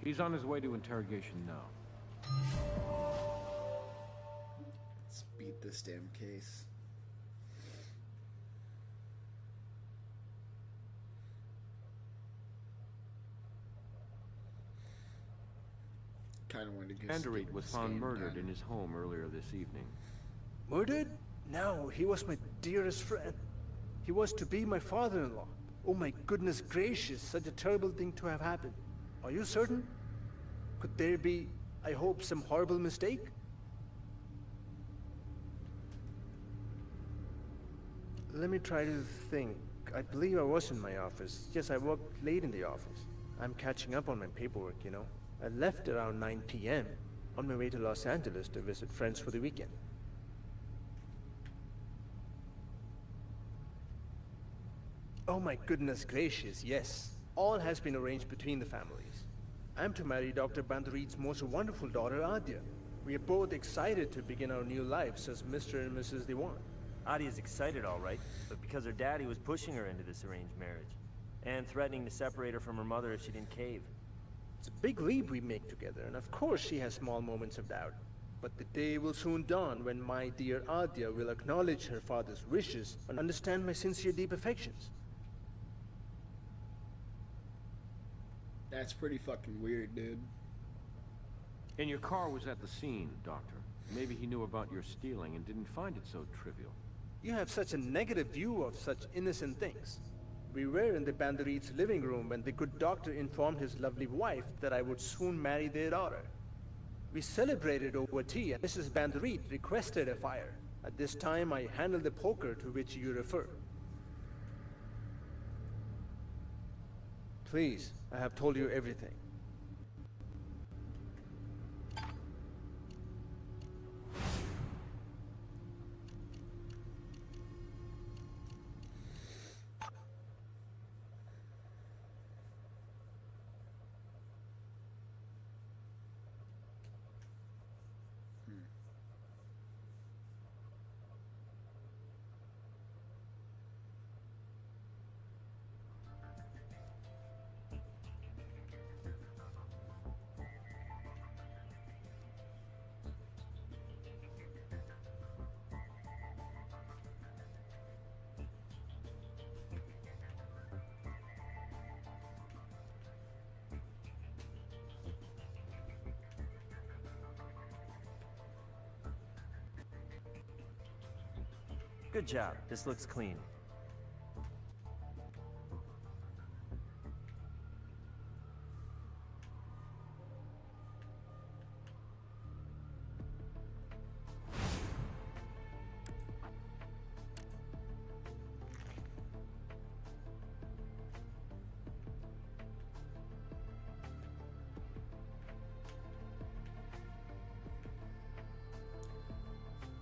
He's on his way to interrogation now. Let's beat this damn case. Kind of wanted to get Banderit was found murdered in his home earlier this evening. Murdered? No, he was my dearest friend. He was to be my father-in-law. Oh my goodness gracious, such a terrible thing to have happened. Are you certain? Could there be, I hope, some horrible mistake? Let me try to think. I believe I was in my office. Yes, I worked late in the office. I'm catching up on my paperwork, you know. I left around 9 p.m. on my way to Los Angeles to visit friends for the weekend. Oh my goodness gracious, yes. All has been arranged between the families. I'm to marry Dr. Banderit's most wonderful daughter, Adya. We are both excited to begin our new lives as Mr. and Mrs. Dewan. Adia's excited, all right, but because her daddy was pushing her into this arranged marriage, and threatening to separate her from her mother if she didn't cave. It's a big leap we make together, and of course she has small moments of doubt. But the day will soon dawn when my dear Adya will acknowledge her father's wishes and understand my sincere deep affections. That's pretty fucking weird, dude. And your car was at the scene, Doctor. Maybe he knew about your stealing and didn't find it so trivial. You have such a negative view of such innocent things. We were in the Banderit's living room when the good doctor informed his lovely wife that I would soon marry their daughter. We celebrated over tea and Mrs. Banderit requested a fire. At this time I handled the poker to which you refer. Please, I have told you everything. Good job. This looks clean.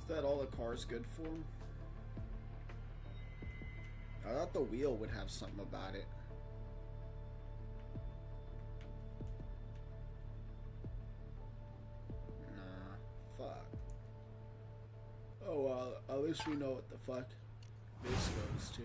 Is that all the car's good for? I thought the wheel would have something about it. Nah, fuck. Oh well, at least we know what the fuck this goes to.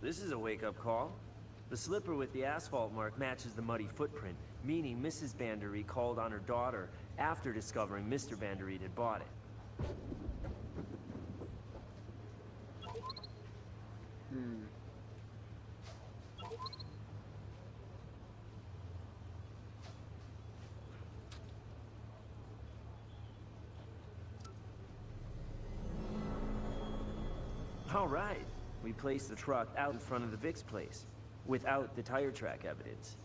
This is a wake-up call. The slipper with the asphalt mark matches the muddy footprint, meaning Mrs. Banderit called on her daughter after discovering Mr. Banderit had bought it. All right. We placed the truck out in front of the Vic's place, without the tire track evidence.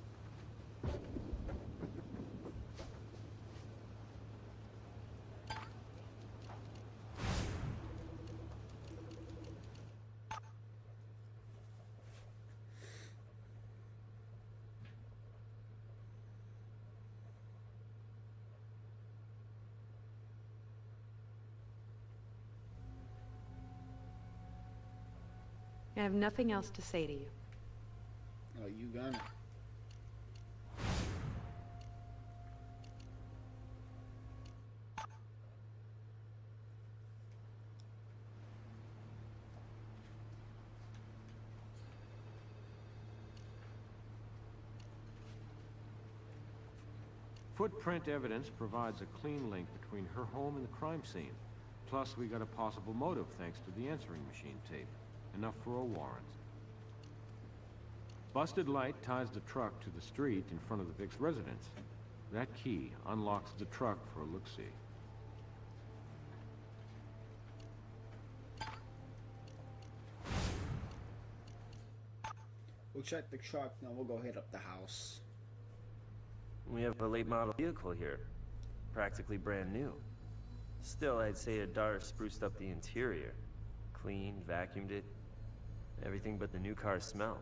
I have nothing else to say to you. Oh, you gonna? Footprint evidence provides a clean link between her home and the crime scene. Plus, we got a possible motive thanks to the answering machine tape. Enough for a warrant. Busted light ties the truck to the street in front of the Vic's residence. That key unlocks the truck for a look-see. We'll check the truck, now we'll go hit up the house. We have a late model vehicle here. Practically brand new. Still, I'd say Adar spruced up the interior. Cleaned, vacuumed it. Everything but the new car's smell.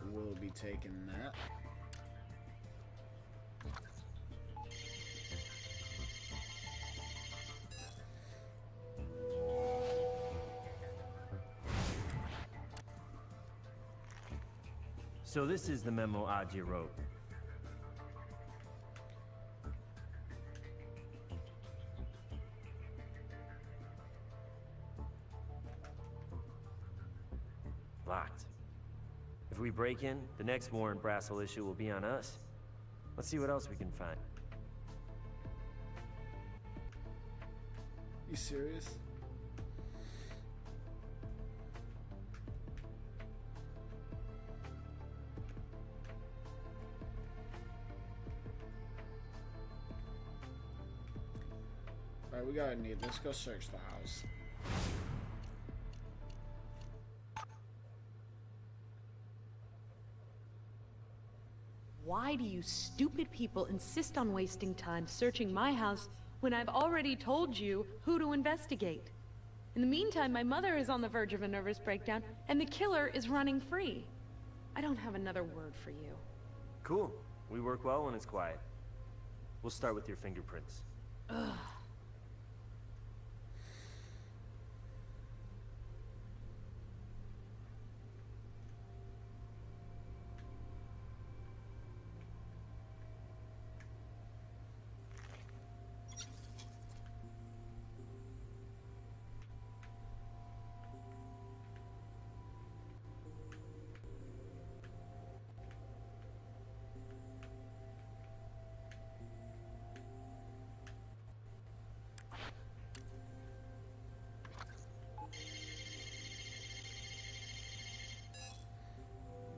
We'll be taking that. So this is the memo Aji wrote. Locked. If we break in, the next warrant Brassel issue will be on us. Let's see what else we can find. You serious? Alright, we gotta need. Let's go search the house. Why do you stupid people insist on wasting time searching my house when I've already told you who to investigate? In the meantime, my mother is on the verge of a nervous breakdown, and the killer is running free. I don't have another word for you. Cool. We work well when it's quiet. We'll start with your fingerprints. Ugh.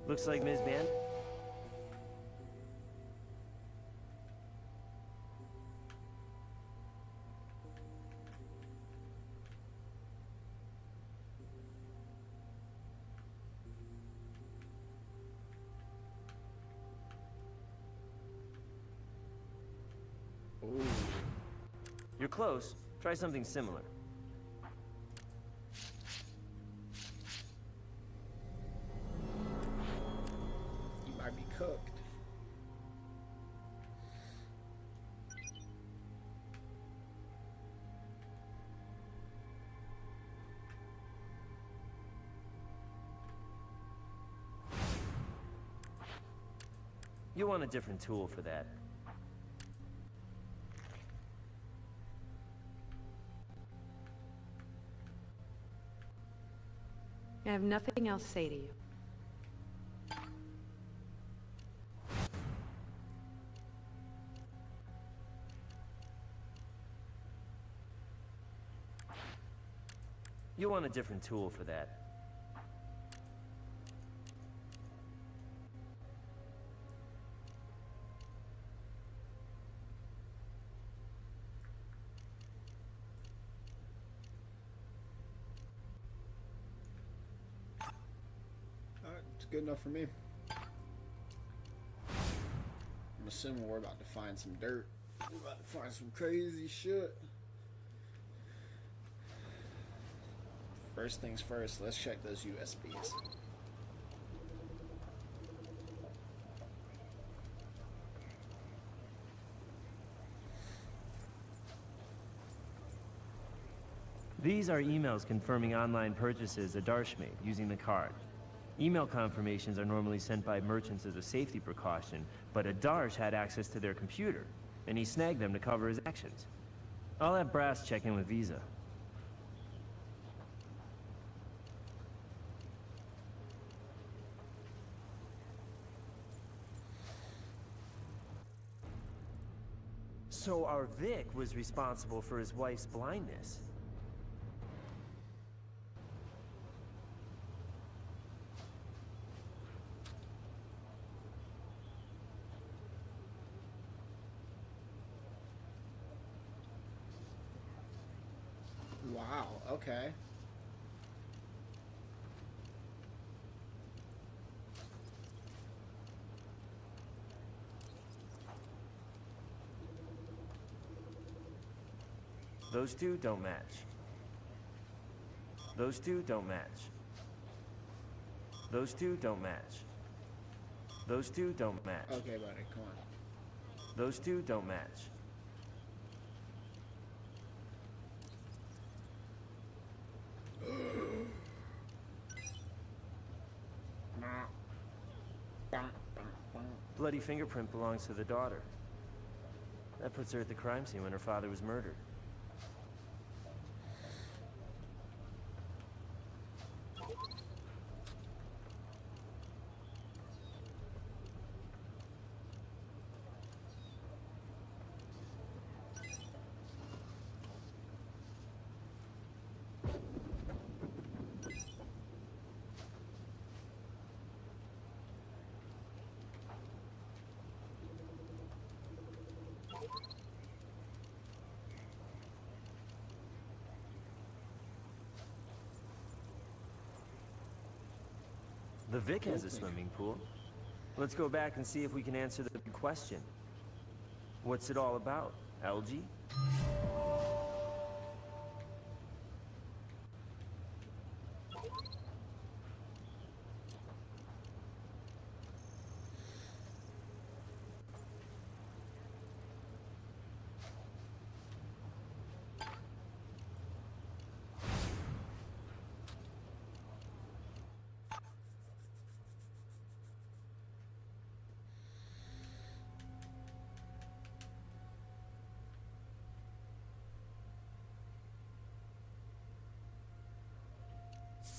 Looks like Ms. Band. Ooh. You're close. Try something similar. You might be cooked. You want a different tool for that. I have nothing else to say to you. You want a different tool for that. Alright, it's good enough for me. I'm assuming we're about to find some dirt. We're about to find some crazy shit. First things first, let's check those USBs. These are emails confirming online purchases Adarsh made using the card. Email confirmations are normally sent by merchants as a safety precaution, but Adarsh had access to their computer, and he snagged them to cover his actions. I'll have Brass check in with Visa. So our Vic was responsible for his wife's blindness. Wow, okay. Those two don't match. Those two don't match. Those two don't match. Those two don't match. Okay, buddy, come on. Those two don't match. Bloody fingerprint belongs to the daughter. That puts her at the crime scene when her father was murdered. The Vic has a swimming pool. Let's go back and see if we can answer the big question. What's it all about, algae?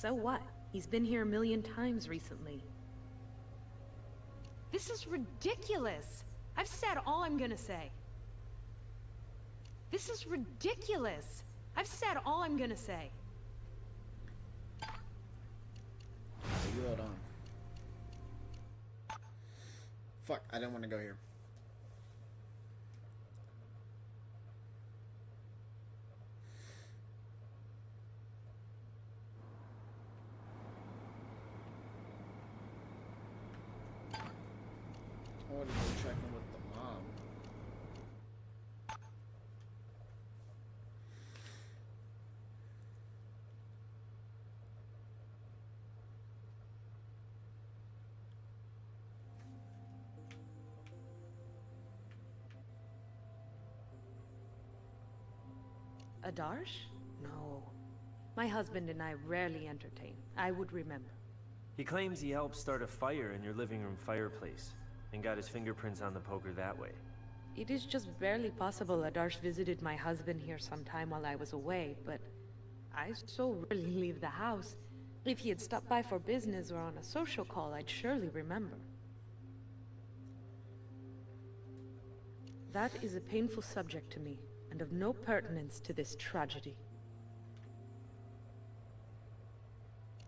So what? He's been here a million times recently. This is ridiculous! I've said all I'm gonna say. This is ridiculous! I've said all I'm gonna say. You hold on. Fuck, I didn't want to go here. I want to go check in with the mom. Adarsh? No. My husband and I rarely entertain. I would remember. He claims he helped start a fire in your living room fireplace and got his fingerprints on the poker that way. It is just barely possible Adarsh visited my husband here sometime while I was away, but I so rarely leave the house. If he had stopped by for business or on a social call, I'd surely remember. That is a painful subject to me, and of no pertinence to this tragedy.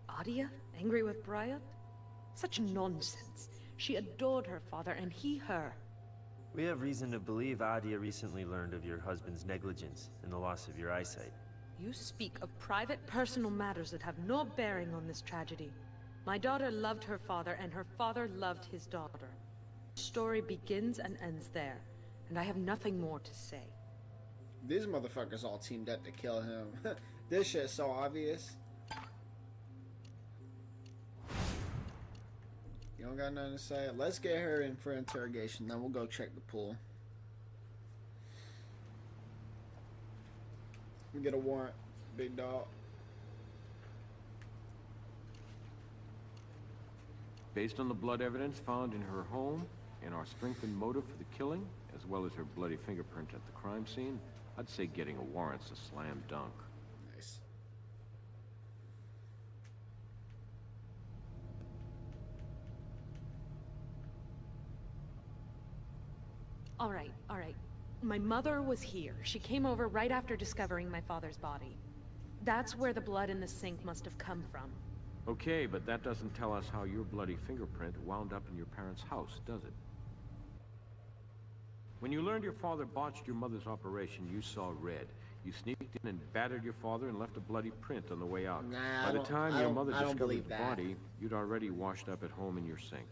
Adia? Angry with Bryant? Such nonsense. She adored her father, and he her. We have reason to believe Adia recently learned of your husband's negligence and the loss of your eyesight. You speak of private, personal matters that have no bearing on this tragedy. My daughter loved her father, and her father loved his daughter. The story begins and ends there, and I have nothing more to say. These motherfuckers all teamed up to kill him. This shit's so obvious. You don't got nothing to say? Let's get her in for interrogation, then we'll go check the pool. We get a warrant. big dog. Based on the blood evidence found in her home and our strengthened motive for the killing, as well as her bloody fingerprint at the crime scene, I'd say getting a warrant's a slam dunk. Nice. All right, all right. My mother was here. She came over right after discovering my father's body. That's where the blood in the sink must have come from. Okay, but that doesn't tell us how your bloody fingerprint wound up in your parents' house, does it? When you learned your father botched your mother's operation, you saw red. You sneaked in and battered your father and left a bloody print on the way out. Nah, By the time your mother I don't discovered believe the that. body, you'd already washed up at home in your sink.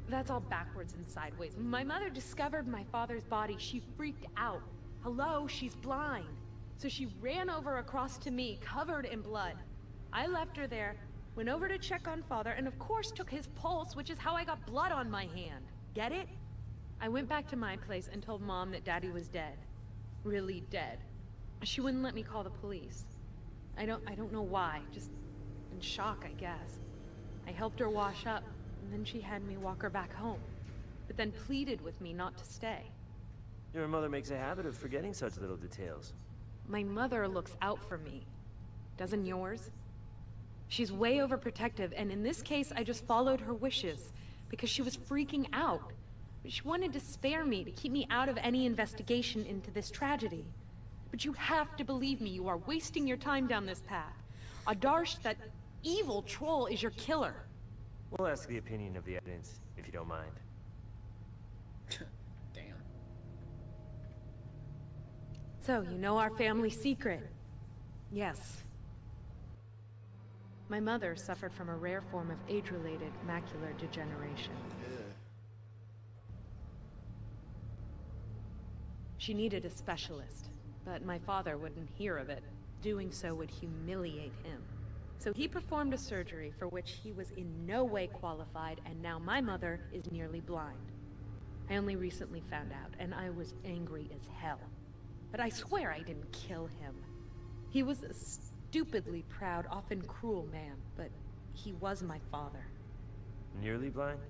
That's all backwards and sideways. My mother discovered my father's body. She freaked out. Hello, she's blind. So she ran over across to me, covered in blood. I left her there, went over to check on father, and of course took his pulse, which is how I got blood on my hand. Get it? I went back to my place and told Mom that Daddy was dead. Really dead. She wouldn't let me call the police. I don't know why, just in shock, I guess. I helped her wash up, and then she had me walk her back home, but then pleaded with me not to stay. Your mother makes a habit of forgetting such little details. My mother looks out for me. Doesn't yours? She's way overprotective, and in this case, I just followed her wishes, because she was freaking out. She wanted to spare me, to keep me out of any investigation into this tragedy. But you have to believe me, you are wasting your time down this path. Adarsh, that evil troll, is your killer. We'll ask the opinion of the evidence, if you don't mind. Damn. So, you know our family secret? Yes. My mother suffered from a rare form of age-related macular degeneration. Ugh. She needed a specialist, but my father wouldn't hear of it. Doing so would humiliate him. So he performed a surgery for which he was in no way qualified, and now my mother is nearly blind. I only recently found out, and I was angry as hell. But I swear I didn't kill him. He was a stupidly proud, often cruel man, but he was my father. Nearly blind?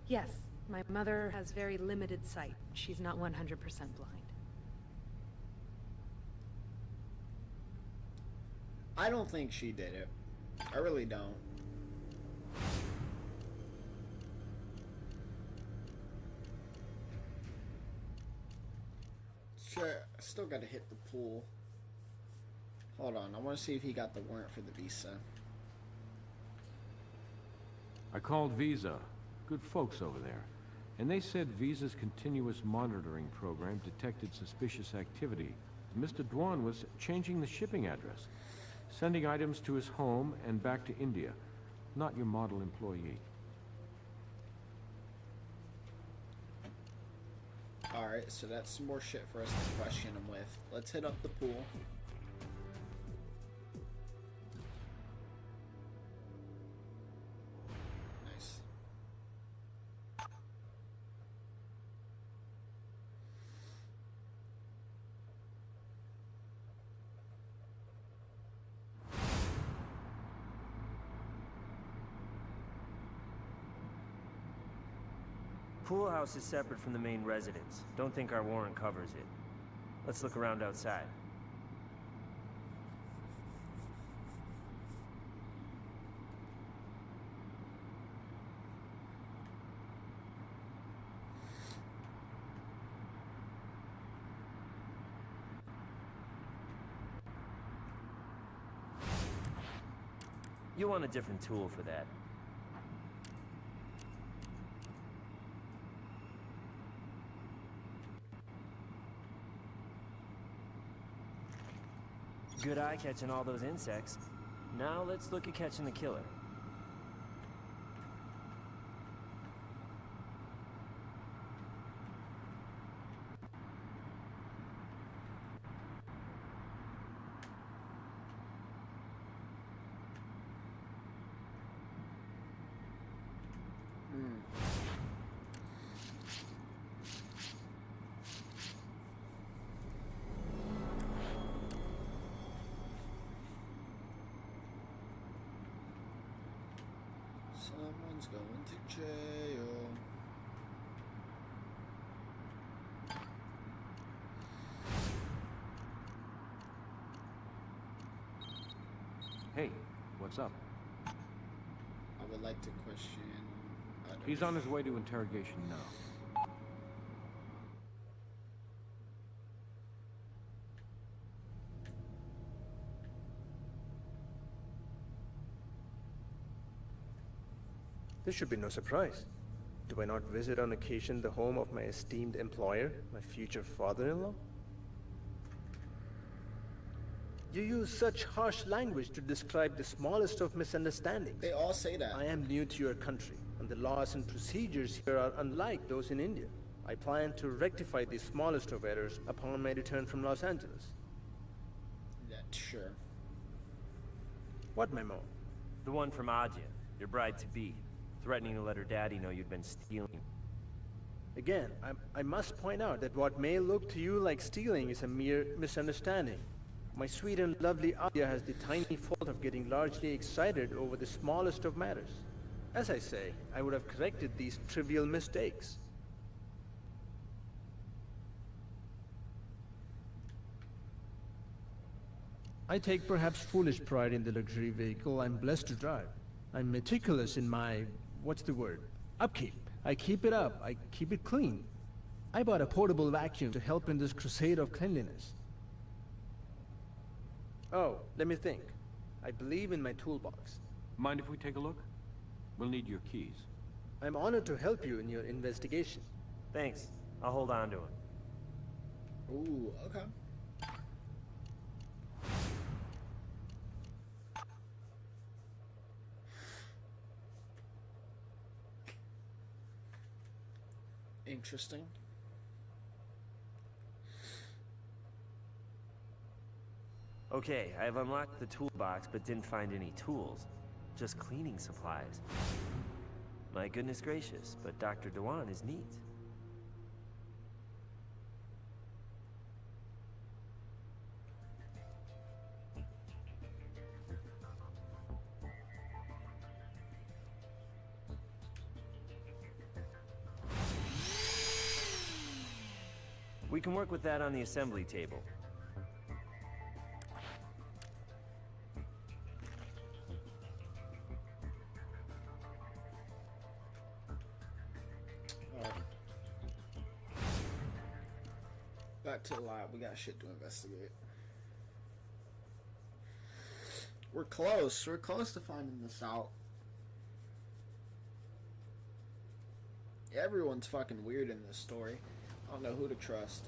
Yes, my mother has very limited sight. She's not 100% blind. I don't think she did it. I really don't. Sure, I still gotta hit the pool. Hold on, I wanna see if he got the warrant for the visa. I called Visa. Good folks over there. And they said Visa's continuous monitoring program detected suspicious activity. Mr. Dwan was changing the shipping address, sending items to his home and back to India. Not your model employee. Alright, so that's some more shit for us to question him with. Let's hit up the pool. Nice. Pool house is separate from the main residence. Don't think our warrant covers it. Let's look around outside. You'll want a different tool for that. Good eye catching all those insects. Now let's look at catching the killer. Everyone's going to jail. Hey, what's up? I would like to question others. He's on his way to interrogation now. This should be no surprise. Do I not visit on occasion the home of my esteemed employer, my future father-in-law? You use such harsh language to describe the smallest of misunderstandings. They all say that. I am new to your country, and the laws and procedures here are unlike those in India. I plan to rectify the smallest of errors upon my return from Los Angeles. That's sure. What memo? The one from Adya, your bride-to-be, threatening to let her daddy know you'd been stealing. Again, I must point out that what may look to you like stealing is a mere misunderstanding. My sweet and lovely Adya has the tiny fault of getting largely excited over the smallest of matters. As I say, I would have corrected these trivial mistakes. I take perhaps foolish pride in the luxury vehicle I'm blessed to drive. I'm meticulous in my, what's the word? Upkeep. I keep it up. I keep it clean. I bought a portable vacuum to help in this crusade of cleanliness. Oh, let me think. I believe in my toolbox. Mind if we take a look? We'll need your keys. I'm honored to help you in your investigation. Thanks. I'll hold on to it. Ooh, okay. Interesting. Okay, I have unlocked the toolbox but didn't find any tools. Just cleaning supplies. My goodness gracious, but Dr. Dewan is neat. We can work with that on the assembly table. Back to the lab. We got shit to investigate. We're close. We're close to finding this out. Everyone's fucking weird in this story. I don't know who to trust.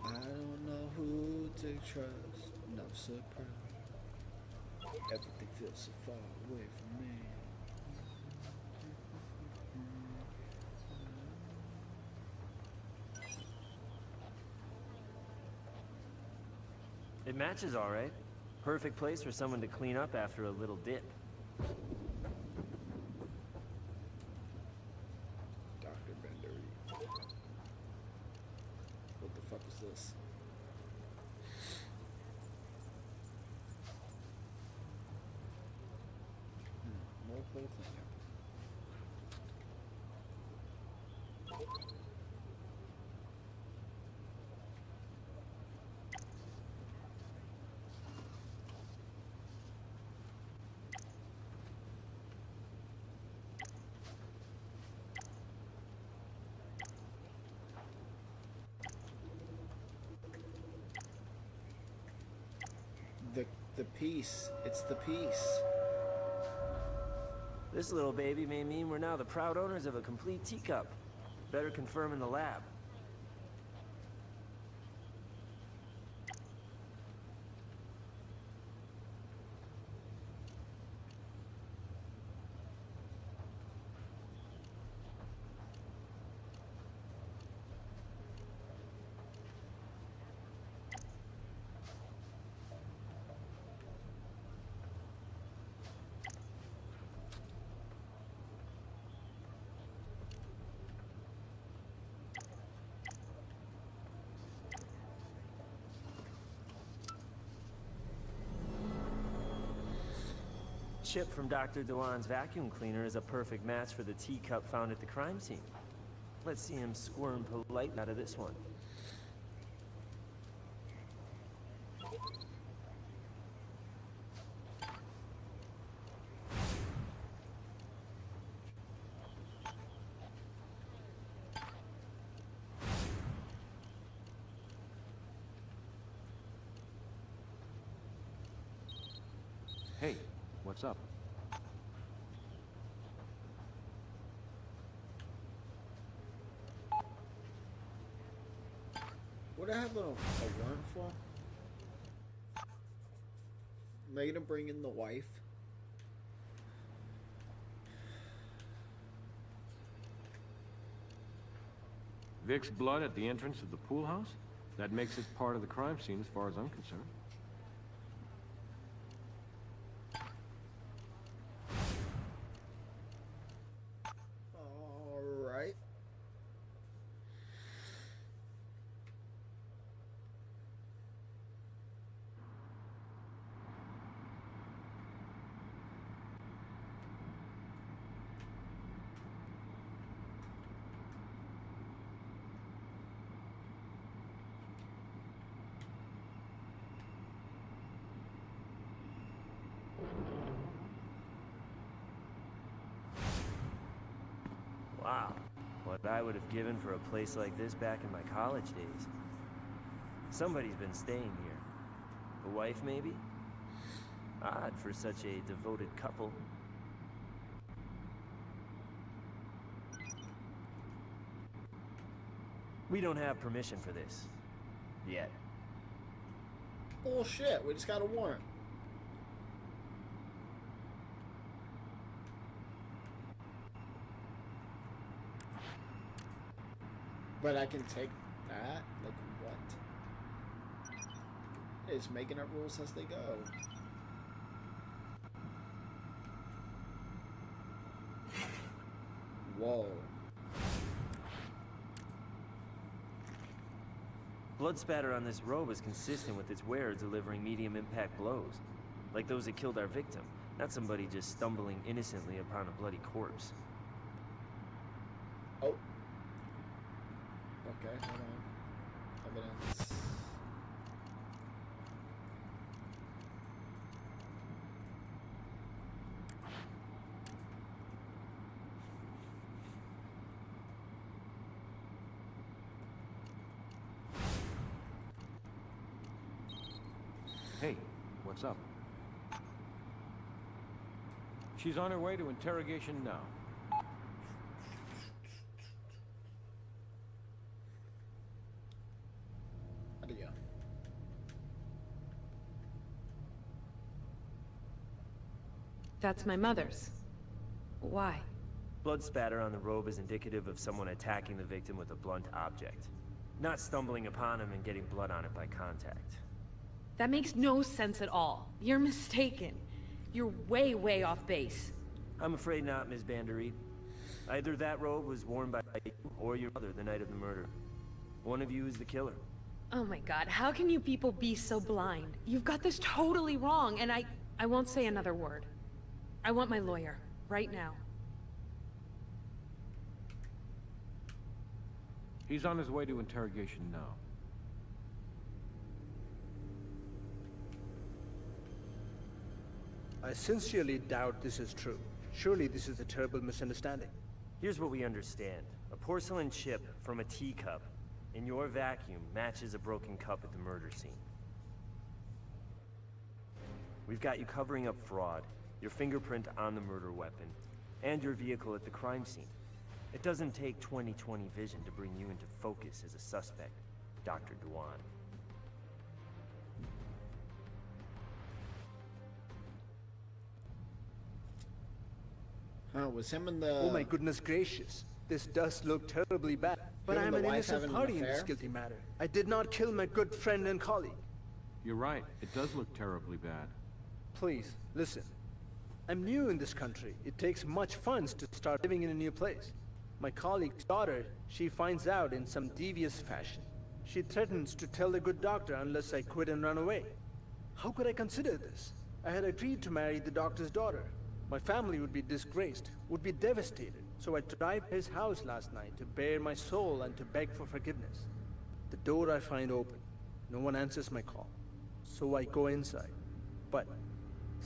I don't know who to trust. No surprise. Everything feels so far away from me. It matches all right. Perfect place for someone to clean up after a little dip. Dr. Bender. What the fuck is this? More coal cleanup. The piece. It's the piece. This little baby may mean we're now the proud owners of a complete teacup. Better confirm in the lab. chip from Dr. Dewan's vacuum cleaner is a perfect match for the teacup found at the crime scene. Let's see him squirm politely out of this one. Hey, what's up? What I have a warrant for? Making him bring in the wife. Vic's blood at the entrance of the pool house? That makes it part of the crime scene as far as I'm concerned. Alright. Wow, what I would have given for a place like this back in my college days. Somebody's been staying here. A wife, maybe? Odd for such a devoted couple. We don't have permission for this. Yet. Bullshit, we just got a warrant. But I can take that? Like what? It's making up rules as they go. Whoa. Blood spatter on this robe is consistent with its wearer delivering medium impact blows. Like those that killed our victim, not somebody just stumbling innocently upon a bloody corpse. Oh. Okay, hold on. Evidence. Hey, what's up? She's on her way to interrogation now. How'd it go? That's my mother's. Why? Blood spatter on the robe is indicative of someone attacking the victim with a blunt object. Not stumbling upon him and getting blood on it by contact. That makes no sense at all. You're mistaken. You're way, way off base. I'm afraid not, Ms. Bandery. Either that robe was worn by you or your mother the night of the murder. One of you is the killer. Oh my god, how can you people be so blind? You've got this totally wrong, and I won't say another word. I want my lawyer, right now. He's on his way to interrogation now. I sincerely doubt this is true. Surely this is a terrible misunderstanding. Here's what we understand. A porcelain chip from a teacup in your vacuum matches a broken cup at the murder scene. We've got you covering up fraud, your fingerprint on the murder weapon, and your vehicle at the crime scene. It doesn't take 20/20 vision to bring you into focus as a suspect, Dr. Dewan. Huh, was him and the... Oh my goodness gracious. This does look terribly bad. But Him and I'm the an wife innocent having an party in this affair? guilty matter. I did not kill my good friend and colleague. You're right, it does look terribly bad. Please, listen. I'm new in this country. It takes much funds to start living in a new place. My colleague's daughter, she finds out in some devious fashion. She threatens to tell the good doctor unless I quit and run away. How could I consider this? I had agreed to marry the doctor's daughter. My family would be disgraced, would be devastated, so I drive to his house last night to bare my soul and to beg for forgiveness. The door I find open. No one answers my call. So I go inside. But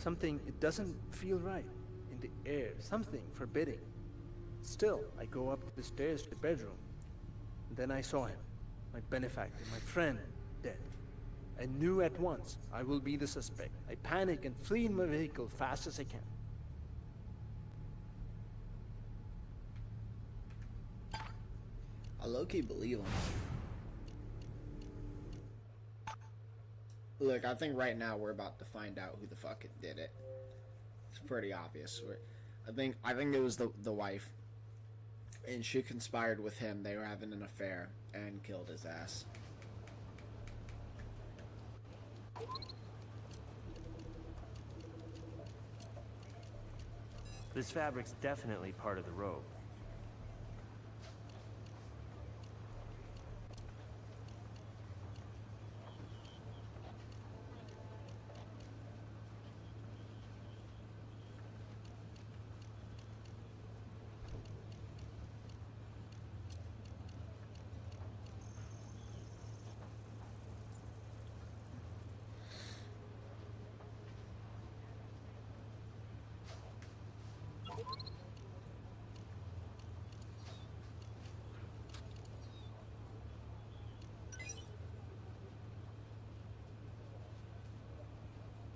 it doesn't feel right. In the air, something forbidding. Still, I go up the stairs to the bedroom. And then I saw him, my benefactor, my friend, dead. I knew at once I will be the suspect. I panic and flee in my vehicle fast as I can. I low-key believe him. Look, I think right now we're about to find out who the fuck did it. It's pretty obvious. I think it was the wife, and she conspired with him. They were having an affair and killed his ass. This fabric's definitely part of the robe.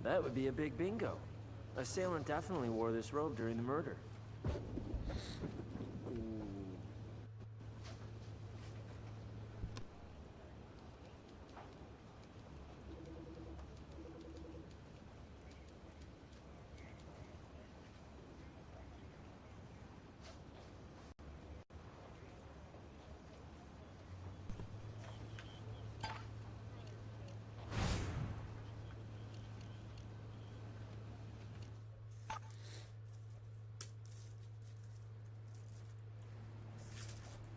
That would be a big bingo. Assailant definitely wore this robe during the murder.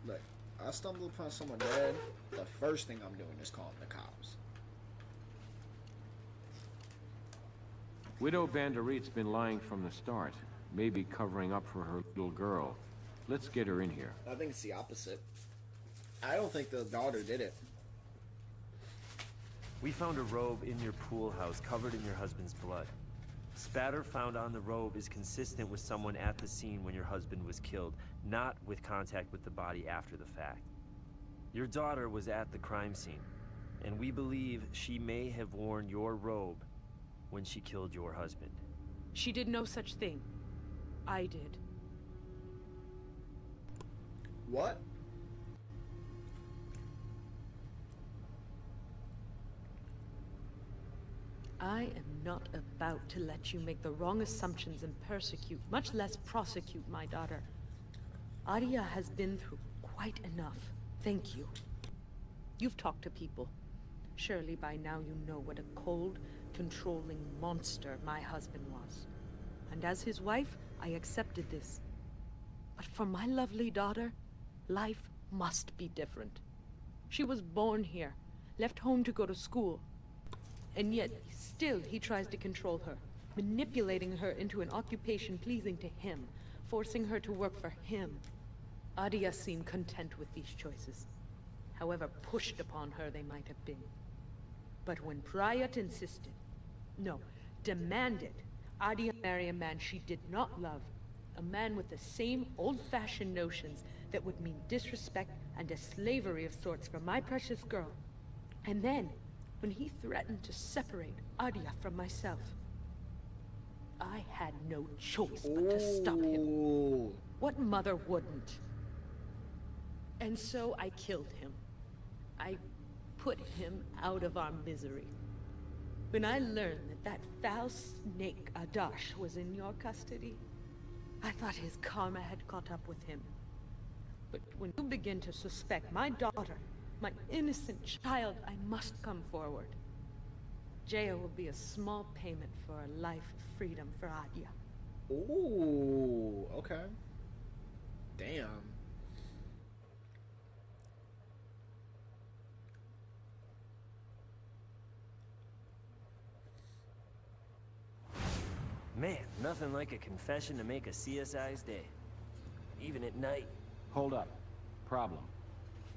Look, I stumble upon someone dead. The first thing I'm doing is calling the cops. Widow Banderit's been lying from the start, maybe covering up for her little girl. Let's get her in here. I think it's the opposite. I don't think the daughter did it. We found a robe in your pool house covered in your husband's blood. Spatter found on the robe is consistent with someone at the scene when your husband was killed, not with contact with the body after the fact. Your daughter was at the crime scene, and we believe she may have worn your robe when she killed your husband. She did no such thing. I did. What? I am not about to let you make the wrong assumptions and persecute, much less prosecute, my daughter. Adia has been through quite enough. Thank you. You've talked to people. Surely by now you know what a cold, controlling monster my husband was. And as his wife, I accepted this. But for my lovely daughter, life must be different. She was born here, left home to go to school. And yet, still he tries to control her, manipulating her into an occupation pleasing to him, forcing her to work for him. Adia seemed content with these choices, however pushed upon her they might have been. But when Prayat insisted, no, demanded, Adia marry a man she did not love, a man with the same old-fashioned notions that would mean disrespect and a slavery of sorts for my precious girl. And then, when he threatened to separate Adia from myself, I had no choice but to stop him. Ooh. What mother wouldn't? And so I killed him. I put him out of our misery. When I learned that that foul snake Adash was in your custody, I thought his karma had caught up with him. But when you begin to suspect my daughter, my innocent child, I must come forward. Jaya will be a small payment for a life of freedom for Adia. Ooh, okay. Damn. Man, nothing like a confession to make a CSI's day. Even at night. Hold up. Problem.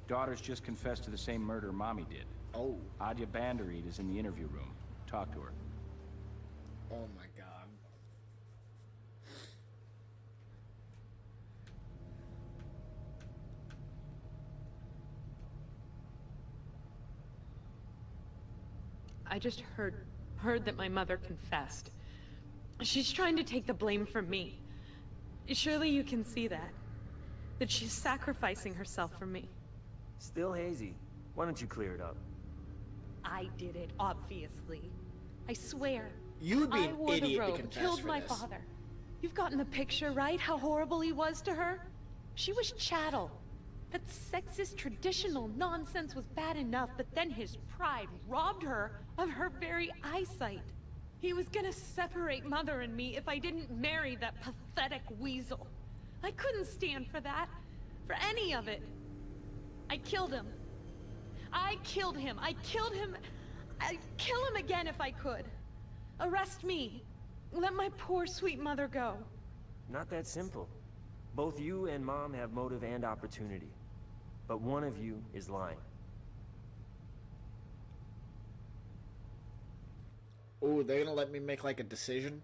Daughter's just confessed to the same murder Mommy did. Oh. Adya Bandarid is in the interview room. Talk to her. Oh my god. I just heard that my mother confessed. She's trying to take the blame from me. Surely you can see that. That she's sacrificing herself for me. Still hazy. Why don't you clear it up? I did it, obviously. I swear. You would be I an wore the idiot to robe, confess killed for my this. father. You've gotten the picture, right? How horrible he was to her? She was chattel. That sexist traditional nonsense was bad enough, but then his pride robbed her of her very eyesight. He was gonna separate Mother and me if I didn't marry that pathetic weasel. I couldn't stand for that. For any of it. I killed him. I killed him. I killed him. I'd kill him again if I could. Arrest me. Let my poor sweet mother go. Not that simple. Both you and Mom have motive and opportunity. But one of you is lying. Oh, they're gonna let me make like a decision?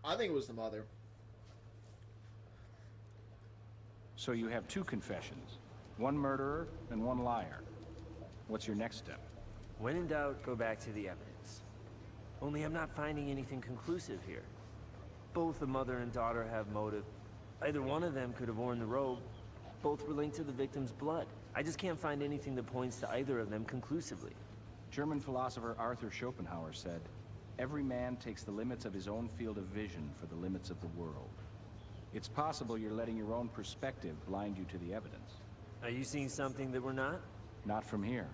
I think it was the mother. So you have two confessions. One murderer and one liar. What's your next step? When in doubt, go back to the evidence. Only I'm not finding anything conclusive here. Both the mother and daughter have motive. Either one of them could have worn the robe. Both were linked to the victim's blood. I just can't find anything that points to either of them conclusively. German philosopher Arthur Schopenhauer said, "Every man takes the limits of his own field of vision for the limits of the world." It's possible you're letting your own perspective blind you to the evidence. Are you seeing something that we're not? Not from here.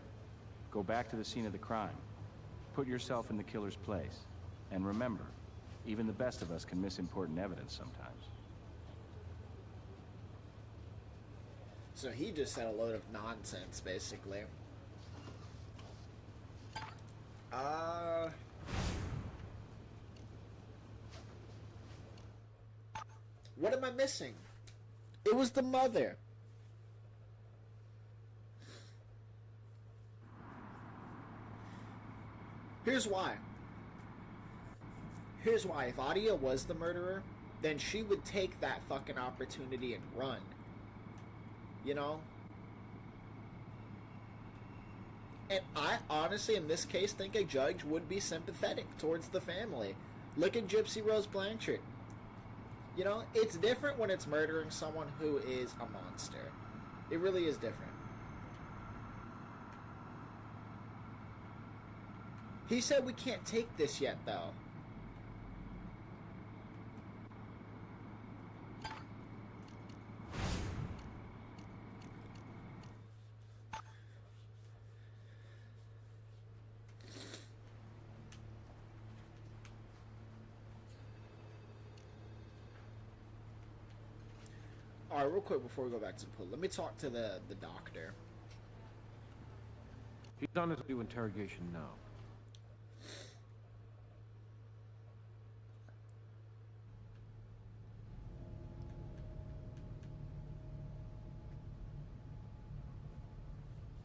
Go back to the scene of the crime. Put yourself in the killer's place. And remember, even the best of us can miss important evidence sometimes. So he just said a load of nonsense, basically. What am I missing? It was the mother. Here's why. Here's why. If Adia was the murderer, then she would take that fucking opportunity and run. You know? And I honestly, in this case, think a judge would be sympathetic towards the family. Look at Gypsy Rose Blanchard. You know, it's different when it's murdering someone who is a monster. It really is different. He said we can't take this yet, though. Alright, real quick before we go back to the pool, let me talk to the doctor. He's on his way to interrogation now.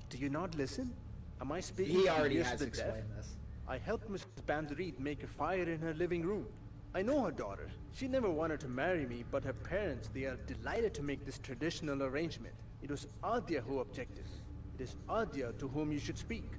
Do you not listen? Am I speaking He to already ears has to the deaf? explained this. I helped Mrs. Bandarid make a fire in her living room. I know her daughter. She never wanted to marry me, but her parents, they are delighted to make this traditional arrangement. It was Adya who objected. It is Adya to whom you should speak.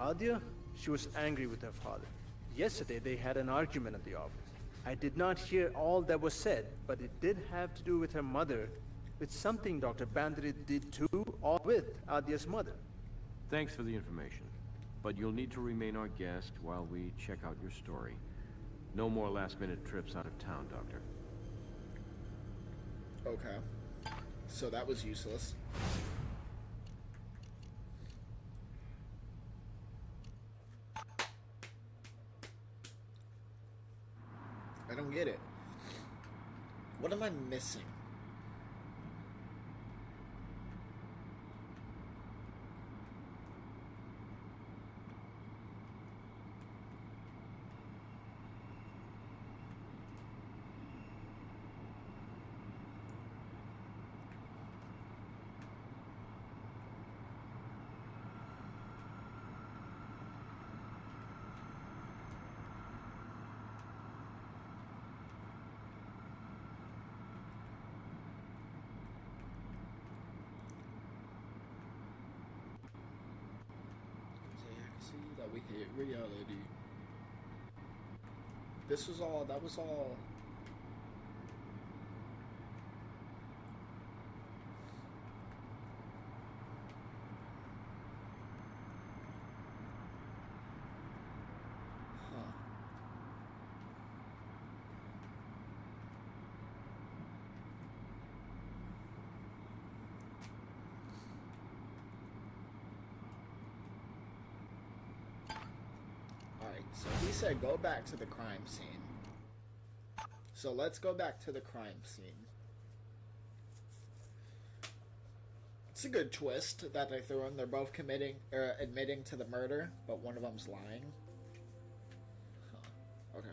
Adya, she was angry with her father. Yesterday they had an argument at the office. I did not hear all that was said, but it did have to do with her mother, with something Dr. Bandarid did to or with Adya's mother. Thanks for the information. But you'll need to remain our guest while we check out your story. No more last-minute trips out of town, Doctor. Okay. So that was useless. I don't get it. What am I missing? See that we hit reality. This was all, that was all. Huh. Alright, so he said go back to the crime scene. So let's go back to the crime scene. It's a good twist that they threw in. They're both committing or admitting to the murder, but one of them's lying. Huh. Okay.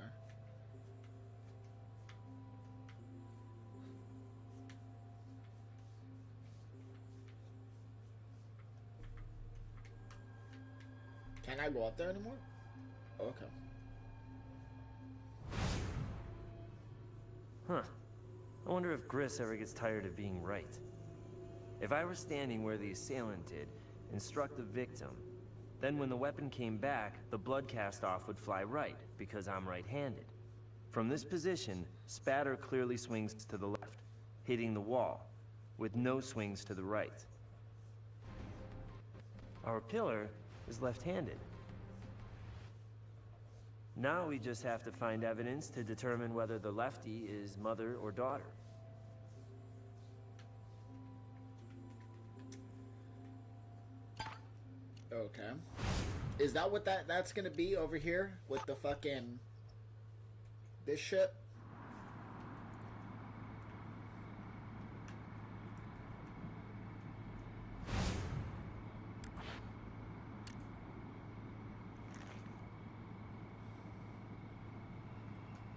Can I go up there anymore? Okay. Huh. I wonder if Gris ever gets tired of being right. If I were standing where the assailant did and struck the victim, then when the weapon came back, the blood cast off would fly right, because I'm right-handed. From this position, Spatter clearly swings to the left, hitting the wall, with no swings to the right. Our killer is left-handed. Now we just have to find evidence to determine whether the lefty is mother or daughter. Okay. Is that what that's gonna be over here with the fucking this shit?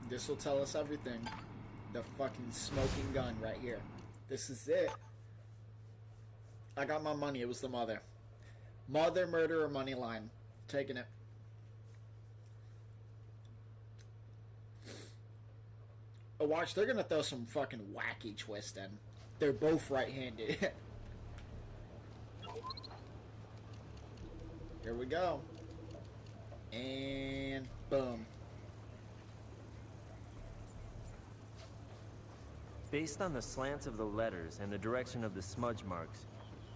This will tell us everything. The fucking smoking gun right here. This is it. I got my money. It was the mother. Mother, murderer, money line. Taking it. Oh, watch. They're gonna throw some fucking wacky twist in. They're both right-handed. Here we go. And boom. Based on the slants of the letters and the direction of the smudge marks,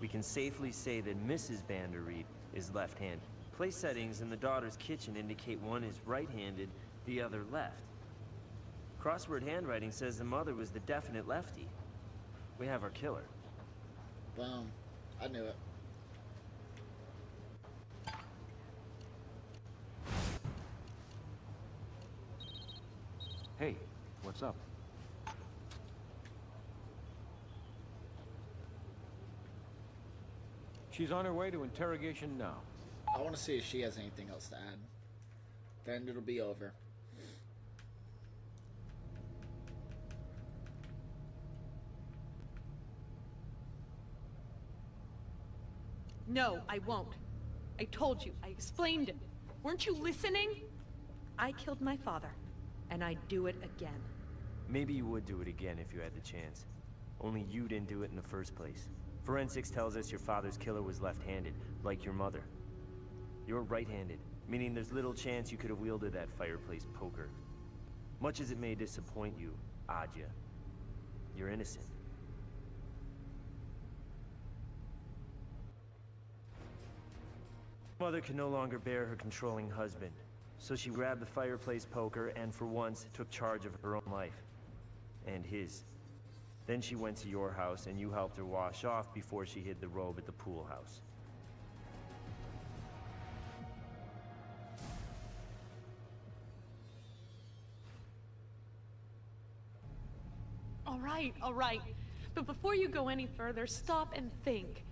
we can safely say that Mrs. Vanderreed is left-handed. Place settings in the daughter's kitchen indicate one is right-handed, the other left. Crossword handwriting says the mother was the definite lefty. We have our killer. Boom. I knew it. Hey, what's up? She's on her way to interrogation now. I want to see if she has anything else to add. Then it'll be over. No, I won't. I told you. I explained it. Weren't you listening? I killed my father, and I'd do it again. Maybe you would do it again if you had the chance. Only you didn't do it in the first place. Forensics tells us your father's killer was left-handed, like your mother. You're right-handed, meaning there's little chance you could have wielded that fireplace poker. Much as it may disappoint you, Adja, you're innocent. Mother could no longer bear her controlling husband, so she grabbed the fireplace poker and for once took charge of her own life. And his. Then she went to your house and you helped her wash off before she hid the robe at the pool house. all right. But before you go any further, stop and think.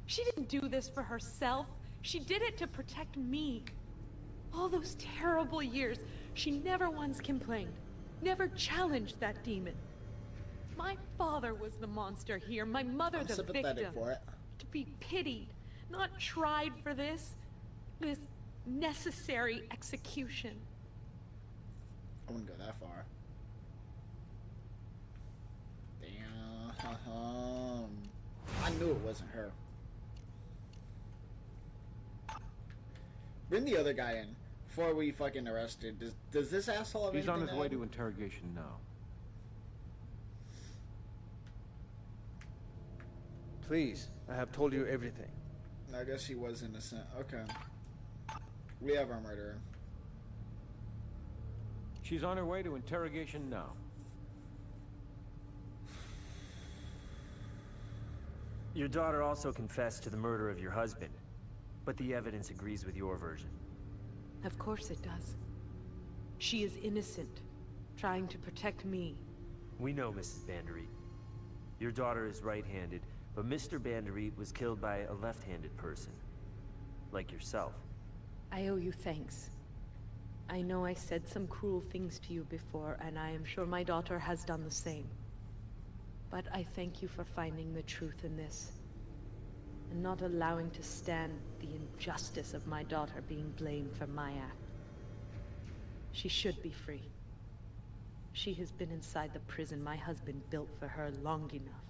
She didn't do this for herself. She did it to protect me. All those terrible years, she never once complained, never challenged that demon. My father was the monster here, my mother I'm the sympathetic victim. for it. To be pitied, not tried for this necessary execution. I wouldn't go that far. Damn. I knew it wasn't her. Bring the other guy in before we fucking arrested. Does this asshole have He's on his anything way add? to interrogation now. Please, I have told you everything. I guess he was innocent. Okay. We have our murderer. She's on her way to interrogation now. Your daughter also confessed to the murder of your husband, but the evidence agrees with your version. Of course it does. She is innocent, trying to protect me. We know, Mrs. Bandery. Your daughter is right-handed, but Mr. Bandery was killed by a left-handed person, like yourself. I owe you thanks. I know I said some cruel things to you before, and I am sure my daughter has done the same. But I thank you for finding the truth in this, and not allowing to stand the injustice of my daughter being blamed for my act. She should be free. She has been inside the prison my husband built for her long enough.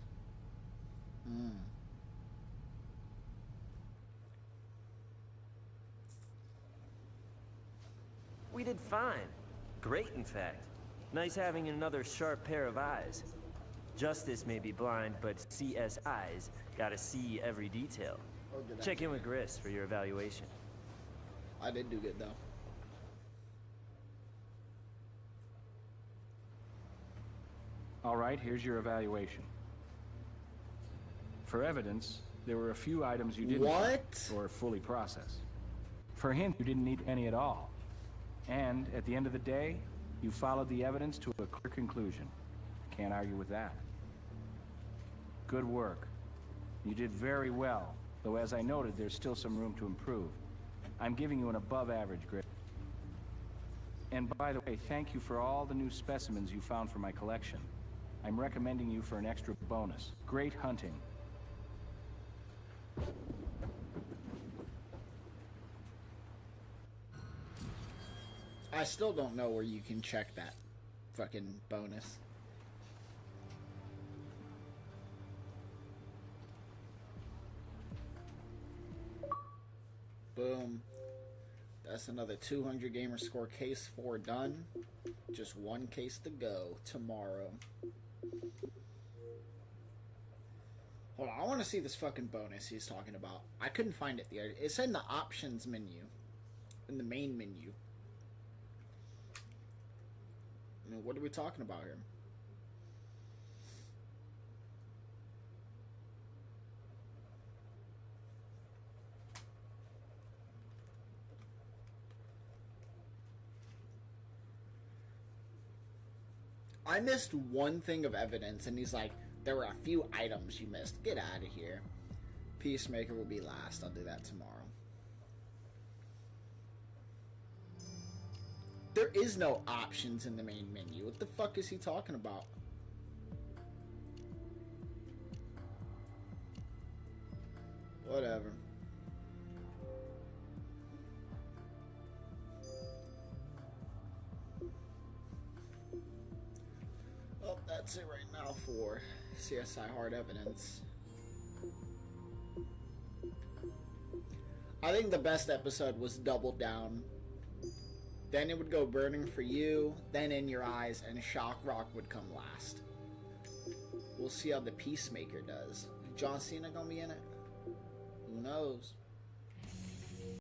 We did fine. Great, in fact. Nice having another sharp pair of eyes. Justice may be blind, but CSI's gotta see every detail. Oh, good Check in answer. with Gris for your evaluation. I did do good though. All right, here's your evaluation. For evidence, there were a few items you didn't What? or fully process. For hint, you didn't need any at all. And at the end of the day, you followed the evidence to a clear conclusion. Can't argue with that. Good work. You did very well, though as I noted, there's still some room to improve. I'm giving you an above-average grade. And by the way, thank you for all the new specimens you found for my collection. I'm recommending you for an extra bonus. Great hunting. I still don't know where you can check that fucking bonus. Boom. That's another 200 gamer score case 4 done. Just one case to go tomorrow. Hold on, I want to see this fucking bonus he's talking about. I couldn't find it there. It's in the options menu. In the main menu. I mean, what are we talking about here? I missed one thing of evidence, and he's like, there were a few items you missed. Get out of here. Peacemaker will be last. I'll do that tomorrow. There is no options in the main menu. What the fuck is he talking about? Whatever. Well, that's it right now for CSI Hard Evidence. I think the best episode was Double Down. Then it would go Burning for You, then In Your Eyes, and Shock Rock would come last. We'll see how the Peacemaker does. John Cena gonna be in it? Who knows?